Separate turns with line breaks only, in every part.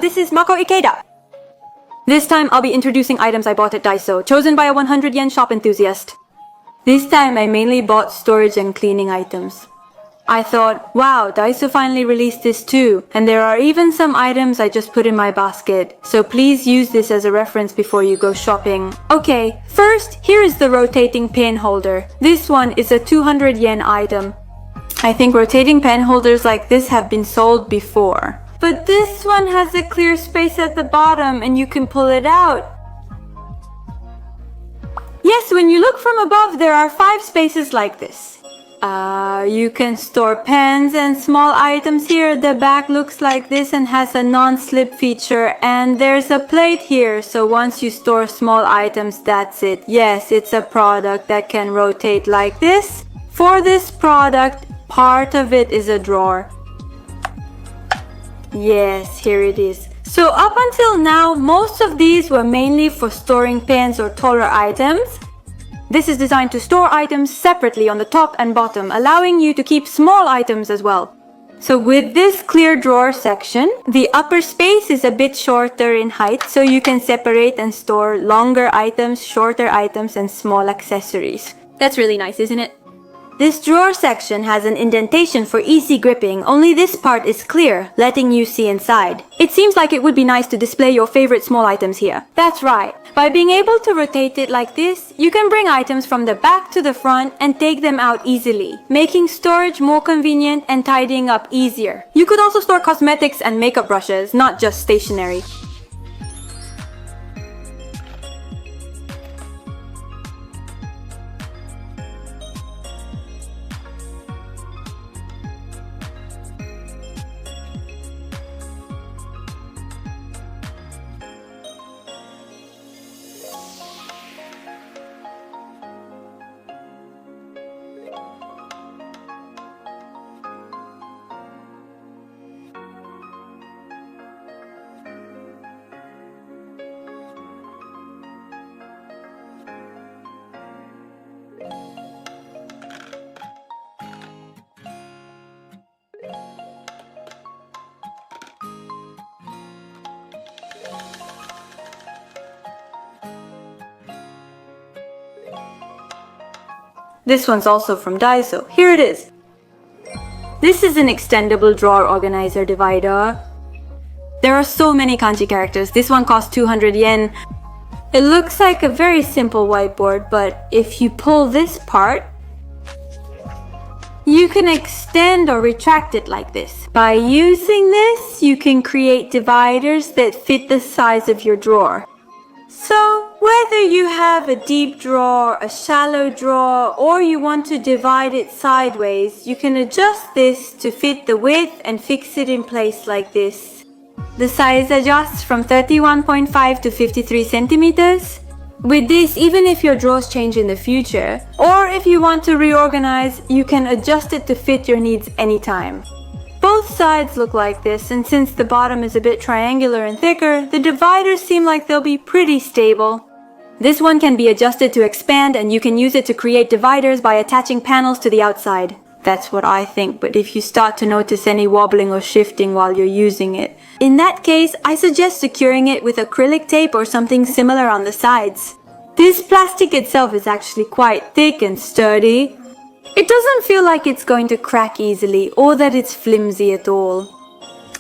this is Mako Ikeda. This time I'll be introducing items I bought at Daiso, chosen by a 100 yen shop enthusiast. This time I mainly bought storage and cleaning items. I thought, wow, Daiso finally released this too, and there are even some items I just put in my basket, so please use this as a reference before you go shopping. Okay, first, here is the rotating pen holder. This one is a 200 yen item. I think rotating pen holders like this have been sold before. But this one has a clear space at the bottom and you can pull it out. Yes, when you look from above, there are 5 spaces like this. You can store pens and small items here. The back looks like this and has a non-slip feature, and there's a plate here, so once you store small items, that's it. Yes, it's a product that can rotate like this. For this product, part of it is a drawer. Yes, here it is. So up until now, most of these were mainly for storing pens or taller items. This is designed to store items separately on the top and bottom, allowing you to keep small items as well. So with this clear drawer section, the upper space is a bit shorter in height, so you can separate and store longer items, shorter items, and small accessories. That's really nice, isn't it? This drawer section has an indentation for easy gripping, only this part is clear, letting you see inside. It seems like it would be nice to display your favorite small items here. That's right. By being able to rotate it like this, you can bring items from the back to the front and take them out easily, making storage more convenient and tidying up easier. You could also store cosmetics and makeup brushes, not just stationery. This one's also from Daiso. Here it is. This is an extendable drawer organizer divider. There are so many kanji characters. This one costs 200 yen. It looks like a very simple whiteboard, but if you pull this part, you can extend or retract it like this. By using this, you can create dividers that fit the size of your drawer. So, whether you have a deep drawer, a shallow drawer, or you want to divide it sideways, you can adjust this to fit the width and fix it in place like this. The size adjusts from 31.5 to 53 centimeters. With this, even if your drawers change in the future, or if you want to reorganize, you can adjust it to fit your needs anytime. Both sides look like this, and since the bottom is a bit triangular and thicker, the dividers seem like they'll be pretty stable. This one can be adjusted to expand, and you can use it to create dividers by attaching panels to the outside. That's what I think, but if you start to notice any wobbling or shifting while you're using it, in that case, I suggest securing it with acrylic tape or something similar on the sides. This plastic itself is actually quite thick and sturdy. It doesn't feel like it's going to crack easily or that it's flimsy at all.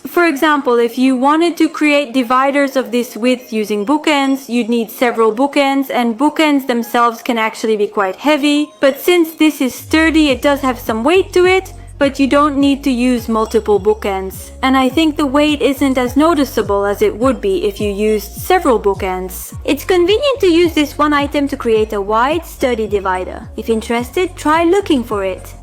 For example, if you wanted to create dividers of this width using bookends, you'd need several bookends, and bookends themselves can actually be quite heavy. But since this is sturdy, it does have some weight to it, but you don't need to use multiple bookends. And I think the weight isn't as noticeable as it would be if you used several bookends. It's convenient to use this one item to create a wide, sturdy divider. If interested, try looking for it.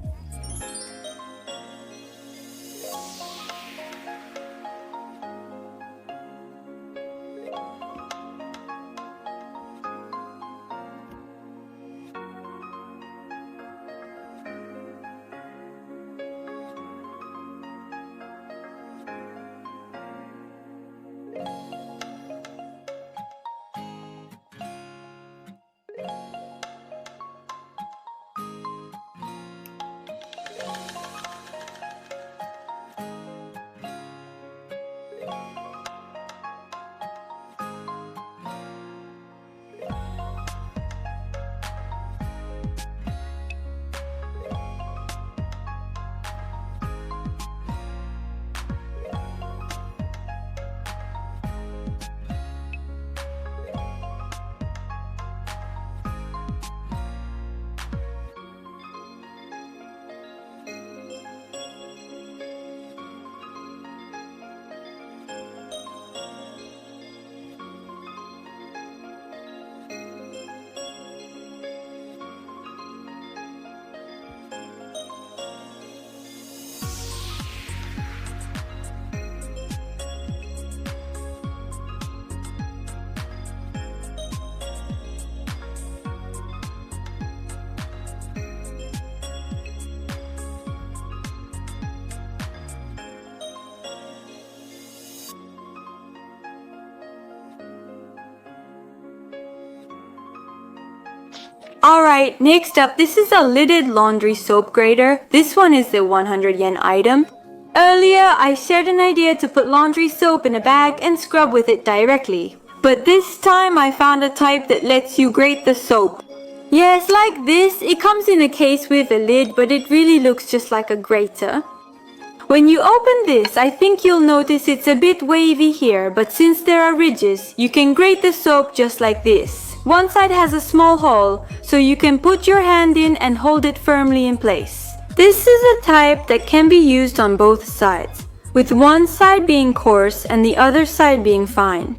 Alright, next up, this is a lidded laundry soap grater. This one is the 100 yen item. Earlier, I shared an idea to put laundry soap in a bag and scrub with it directly. But this time I found a type that lets you grate the soap. Yes, like this, it comes in a case with a lid, but it really looks just like a grater. When you open this, I think you'll notice it's a bit wavy here, but since there are ridges, you can grate the soap just like this. One side has a small hole, so you can put your hand in and hold it firmly in place. This is a type that can be used on both sides, with one side being coarse and the other side being fine.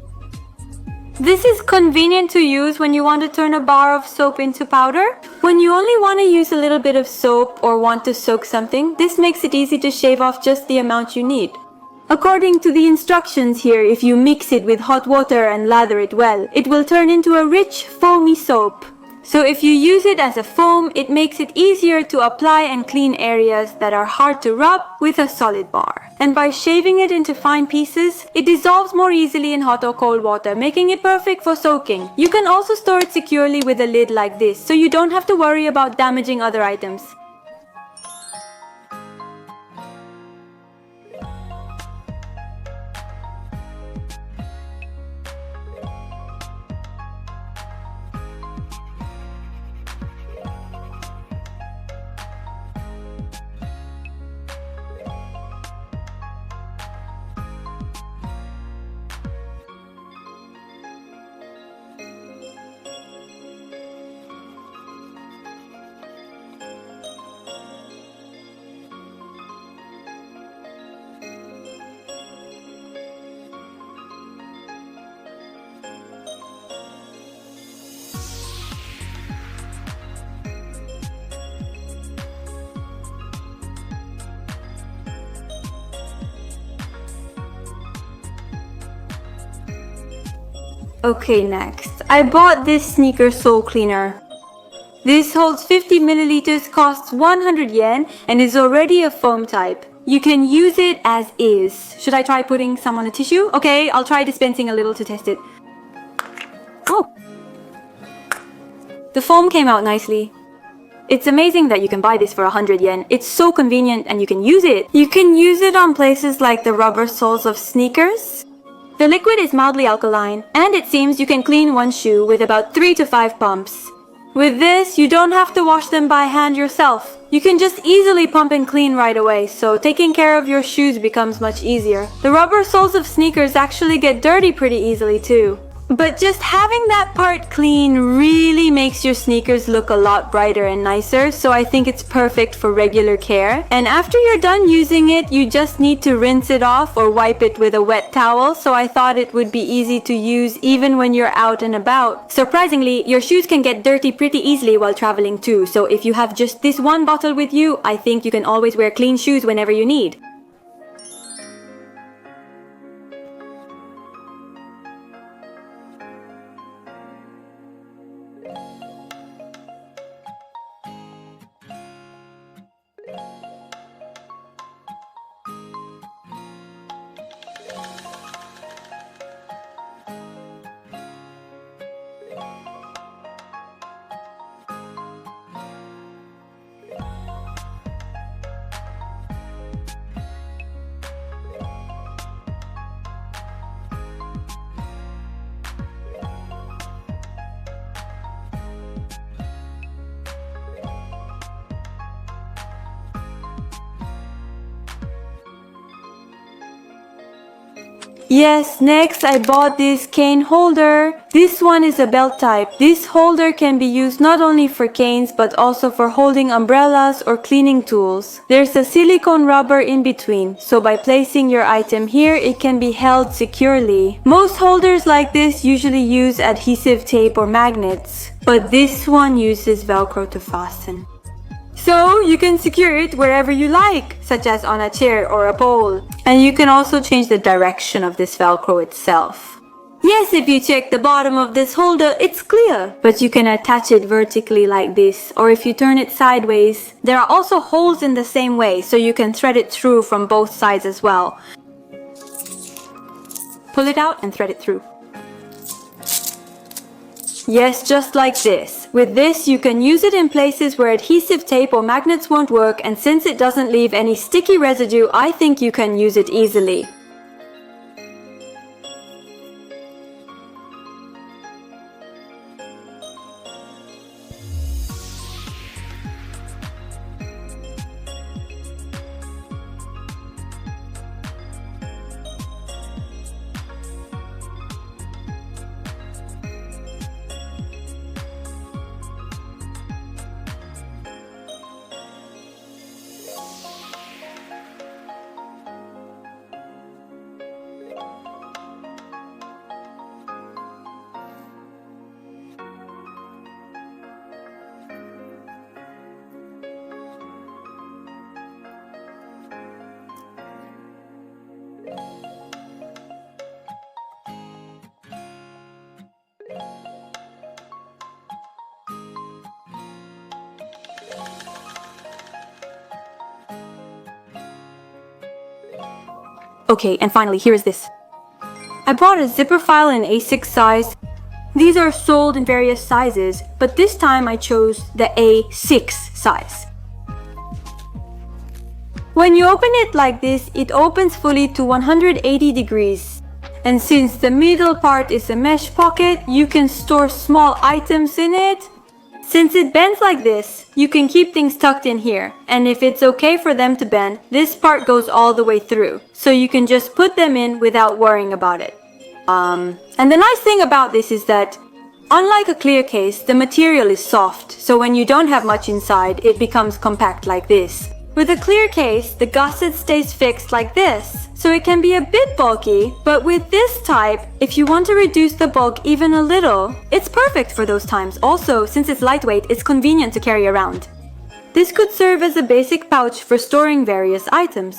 This is convenient to use when you want to turn a bar of soap into powder. When you only want to use a little bit of soap or want to soak something, this makes it easy to shave off just the amount you need. According to the instructions here, if you mix it with hot water and lather it well, it will turn into a rich, foamy soap. So if you use it as a foam, it makes it easier to apply and clean areas that are hard to rub with a solid bar. And by shaving it into fine pieces, it dissolves more easily in hot or cold water, making it perfect for soaking. You can also store it securely with a lid like this, so you don't have to worry about damaging other items. Okay, next. I bought this sneaker sole cleaner. This holds 50 milliliters, costs 100 yen, and is already a foam type. You can use it as is. Should I try putting some on a tissue? Okay, I'll try dispensing a little to test it. Oh! The foam came out nicely. It's amazing that you can buy this for 100 yen. It's so convenient and you can use it. You can use it on places like the rubber soles of sneakers. The liquid is mildly alkaline, and it seems you can clean one shoe with about 3 to 5 pumps. With this, you don't have to wash them by hand yourself. You can just easily pump and clean right away, so taking care of your shoes becomes much easier. The rubber soles of sneakers actually get dirty pretty easily too. But just having that part clean really makes your sneakers look a lot brighter and nicer, so I think it's perfect for regular care. And after you're done using it, you just need to rinse it off or wipe it with a wet towel, so I thought it would be easy to use even when you're out and about. Surprisingly, your shoes can get dirty pretty easily while traveling too, so if you have just this one bottle with you, I think you can always wear clean shoes whenever you need. Yes, next I bought this cane holder. This one is a belt type. This holder can be used not only for canes but also for holding umbrellas or cleaning tools. There's a silicone rubber in between, so by placing your item here, it can be held securely. Most holders like this usually use adhesive tape or magnets, but this one uses Velcro to fasten. So you can secure it wherever you like, such as on a chair or a pole. And you can also change the direction of this Velcro itself. Yes, if you check the bottom of this holder, it's clear. But you can attach it vertically like this, or if you turn it sideways. There are also holes in the same way, so you can thread it through from both sides as well. Pull it out and thread it through. Yes, just like this. With this, you can use it in places where adhesive tape or magnets won't work, and since it doesn't leave any sticky residue, I think you can use it easily. Okay, and finally, here is this. I bought a zipper file in A6 size. These are sold in various sizes, but this time I chose the A6 size. When you open it like this, it opens fully to 180 degrees. And since the middle part is a mesh pocket, you can store small items in it. Since it bends like this, you can keep things tucked in here, and if it's okay for them to bend, this part goes all the way through, so you can just put them in without worrying about it. And the nice thing about this is that, unlike a clear case, the material is soft, so when you don't have much inside, it becomes compact like this. With a clear case, the gusset stays fixed like this, so it can be a bit bulky, but with this type, if you want to reduce the bulk even a little, it's perfect for those times. Also, since it's lightweight, it's convenient to carry around. This could serve as a basic pouch for storing various items.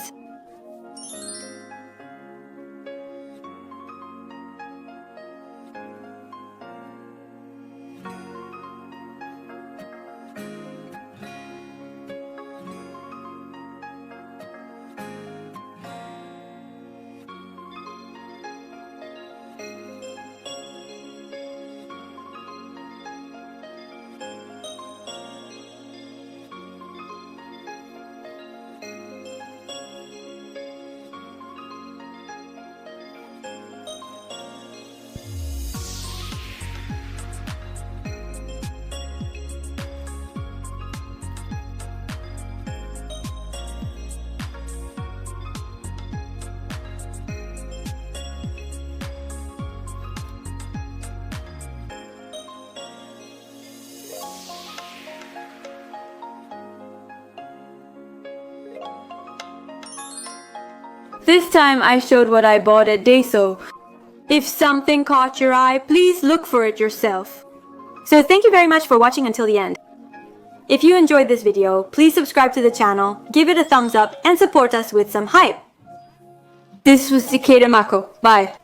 This time I showed what I bought at Daiso. If something caught your eye, please look for it yourself. So thank you very much for watching until the end. If you enjoyed this video, please subscribe to the channel, give it a thumbs up, and support us with some hype. This was Cicada Mako. Bye.